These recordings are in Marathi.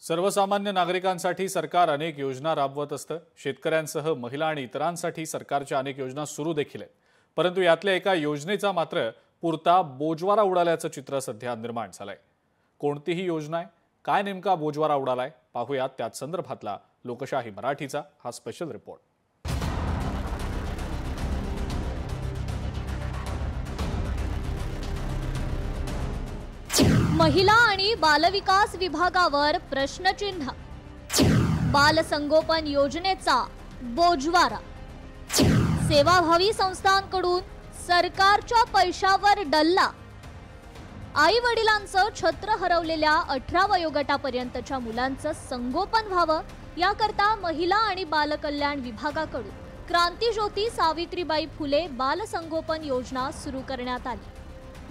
सर्वसामान्य नागरिकांसाठी सरकार अनेक योजना राबवत असतं। शेतकऱ्यांसह महिला आणि इतरांसाठी सरकारच्या अनेक योजना सुरू देखील आहेत। परंतु यातल्या एका योजनेचा मात्र पुरता बोजवारा उडाल्याचं चित्र सध्या निर्माण झालंय। कोणतीही योजना आहे, काय नेमका बोजवारा उडालाय पाहूयात त्याच संदर्भातला लोकशाही मराठीचा हा स्पेशल रिपोर्ट। महिला आणि बालविकास विभागावर प्रश्नचिन्ह। बालसंगोपन योजनेचा बोजवारा। सेवाभावी संस्थांकडून सरकारच्या पैशावर डल्ला। आई वडिलांचं छत्र हरवलेल्या 18 वयोगटापर्यंतच्या मुलांचं संगोपन व्हावं याकरता महिला आणि बालकल्याण विभागाकडून क्रांतिज्योती सावित्रीबाई फुले बालसंगोपन योजना सुरू करण्यात आली।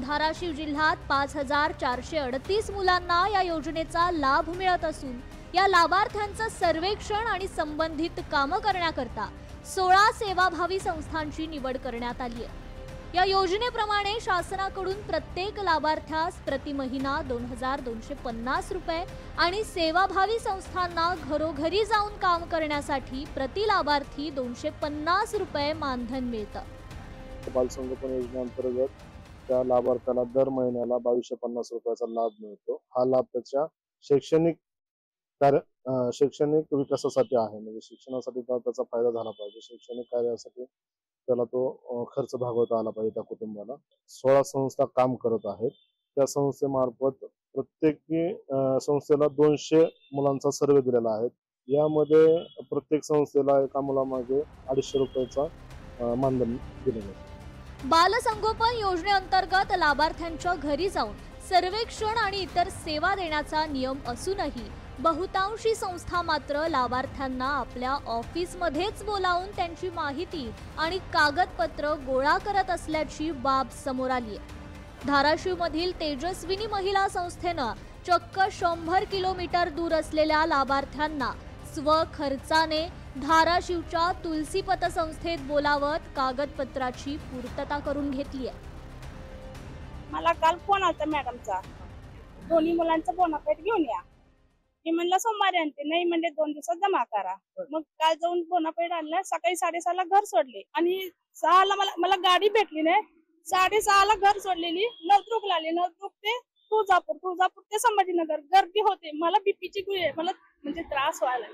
धाराशिव जिल्ह्यात 5438 मुलांना या योजनेचा लाभ मिळत असून या लाभार्थ्यांचं सर्वेक्षण आणि संबंधित कामं करण्याकरता 16 सेवाभावी संस्थांची निवड करण्यात आली आहे। या योजनेप्रमाणे शासनाकडून प्रत्येक लाभार्थ्यास प्रति महिना 2250 रुपये आणि सेवाभावी संस्थांना घरोघरी जाऊन काम करण्यासाठी प्रति लाभार्थी 250 रुपये मानधन मिळतं। बालसंगोपन योजनेअंतर्गत त्या लाभार्थ्याला दर महिन्याला 2250 रुपयाचा लाभ मिळतो। हा लाभ त्याच्या शैक्षणिक विकासासाठी आहे, म्हणजे शिक्षणासाठी त्याचा फायदा झाला पाहिजे, शैक्षणिक कार्यासाठी त्याला तो खर्च भागवता आला पाहिजे त्या कुटुंबाला। 16 संस्था काम करत आहेत। त्या संस्थेमार्फत प्रत्येकी संस्थेला 200 मुलांचा सर्वे दिलेला आहे। यामध्ये प्रत्येक संस्थेला एका मुलामागे 250 रुपयाचा मानधन दिलेलं आहे। बालसंगोपन योजनेअंतर्गत लाभार्थ्यांच्या घरी जाऊन सर्वेक्षण आणि इतर सेवा देण्याचा नियम असूनही बहुतांशी संस्था मात्र लाभार्थ्यांना आपल्या ऑफिसमध्येच बोलावून त्यांची माहिती आणि कागदपत्र गोळा करत असल्याची बाब समोर आली आहे। धाराशिवमधील तेजस्विनी महिला संस्थेनं चक्क 100 किलोमीटर दूर असलेल्या लाभार्थ्यांना स्वखर्चाने धाराशिवच्या तुलसी पतसंस्थेत बोलावत कागदपत्राची पूर्तता करून घेतली आहे। मला काल फोन आला मॅडमचा, दोन्ही मुलांचा बोनाफाईड घेऊन या। मी म्हणलं सोमवारी आणते, नाही म्हणजे 2 दिवसात जमा करा। मग काल जाऊन बोनाफाईड आणला, सकाळी 6:30 ला घर सोडले आणि 6 ला मला गाडी भेटली नाही। 6:30 ला घर सोडलेली, नवदुर्गला आले, नवदुर्ग ते तुळजापूर ते संभाजीनगर गर्दी होते। मला बीपीची गोळी आहे, मला म्हणजे त्रास व्हायला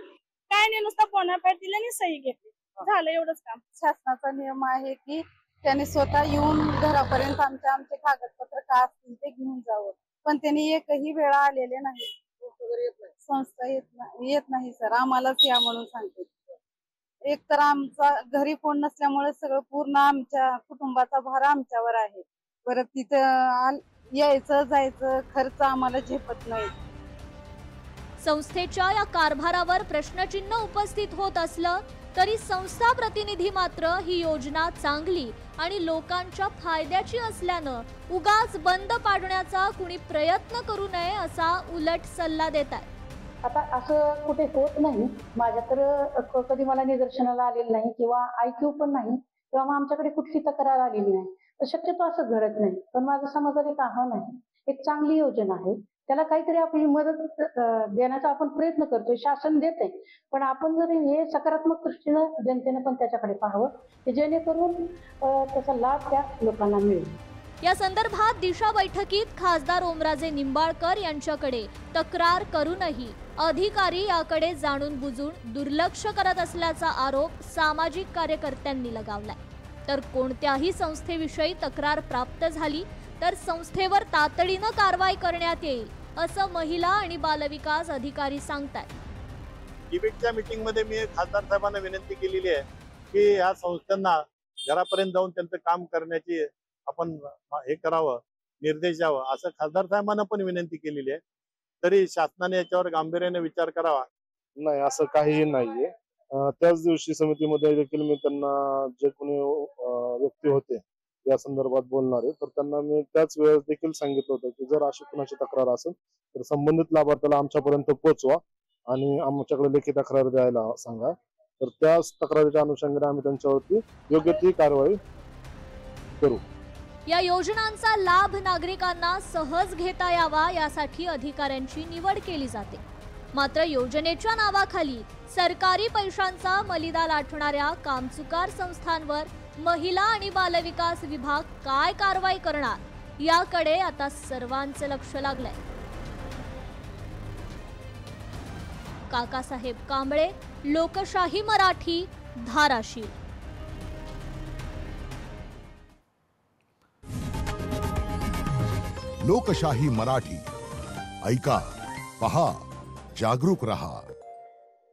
काय नाही, नुसता बोनाफाईड दिला आणि सही घेतली, झालं एवढंच काम। शासनाचा नियम आहे की त्याने स्वतः येऊन घरापर्यंत आमचे कागदपत्र काय असतील ते घेऊन जावं, पण त्यांनी एकही वेळा आलेले नाही। संस्था येत नाही सर, आम्हालाच या म्हणून सांगते। एक तर आमचा घरी कोण नसल्यामुळे सगळं पूर्ण आमच्या कुटुंबाचा भार आमच्यावर आहे। परत तिथं यायचं जायचं खर्च आम्हाला झेपत नाही। संस्थेच्या या कारभारावर प्रश्नचिन्ह उपस्थित होत असलं तरी संस्था प्रतिनिधी मात्र ही योजना चांगली आणि लोकांच्या फायद्याची असल्यानं उगाच बंद पाडण्याचा कुणी प्रयत्न करू नये असा उलट सल्ला देत आहे। आता असं कुठे होत नाही, माझ्या तर कधी मला निदर्शनाला आलेलं नाही किंवा ऐकू पण नाही किंवा मग आमच्याकडे कुठली तक्रार आलेली नाही, तर शक्यतो असं घडत नाही। पण माझं समाजात एक आव्हान आहे, एक चांगली योजना आहे, त्याला काहीतरी आपली मदत देण्याचा आपण प्रयत्न करतोय, शासन देते, पण आपण जर हे सकारात्मक दृष्टीनं जनतेने पण त्याच्याकडे पाहावं की जेणेकरून त्याचा लाभ त्या लोकांना मिळेल। या संदर्भात दिशा बैठकीत खासदार ओमराजे निंबाळकर यांच्याकडे तक्रार करूनही अधिकारी याकडे जाणून बुजून दुर्लक्ष करत असल्याचा आरोप सामाजिक कार्यकर्त्यांनी लगावलाय। तर कोणत्याही संस्थेविषयी तक्रार प्राप्त झाली तर संस्थेवर तातडीनं कारवाई करण्यात येईल असं महिला आणि बालविकास अधिकारी सांगतात। डिबेटच्या मीटिंग मध्ये मी खासदार साहेबांना विनंती केलेली आहे की या संस्थांना घरापर्यंत जाऊन त्यांचं काम करण्याची आपण हे करावं, निर्देश द्यावं, असं खासदार साहेबांना पण विनंती केलेली आहे। तरी शासनाने याच्यावर गांभीर्याने विचार करावा। नाही, असं काहीही नाहीये। त्याच दिवशी समितीमध्ये देखील मी त्यांना जे कोणी व्यक्ती होते या संदर्भात बोलणारे, तर त्यांना मी त्याच वेळेस देखील सांगितलं होतं की जर अशी कुणाची तक्रार असेल तर संबंधित लाभार्थ्याला आमच्यापर्यंत पोहोचवा आणि आमच्याकडे लेखी तक्रार द्यायला सांगा। तर त्याच तक्रारीच्या अनुषंगाने आम्ही त्यांच्यावरती योग्य ती कारवाई करू। या योजनांचा लाभ नागरिकांना सहज घेता यावा यासाठी अधिकाऱ्यांची निवड केली जाते। मात्र योजनेच्या नावाखाली सरकारी पैशांचा मलिदा लाटणाऱ्या कामचुकार संस्थांवर महिला आणि बालविकास विभाग काय कारवाई करणार याकडे आता सर्वांचे लक्ष लागलंय। काकासाहेब कांबळे, लोकशाही मराठी, धाराशिव। लोकशाही मराठी, ऐका, पहा, जागरूक रहा।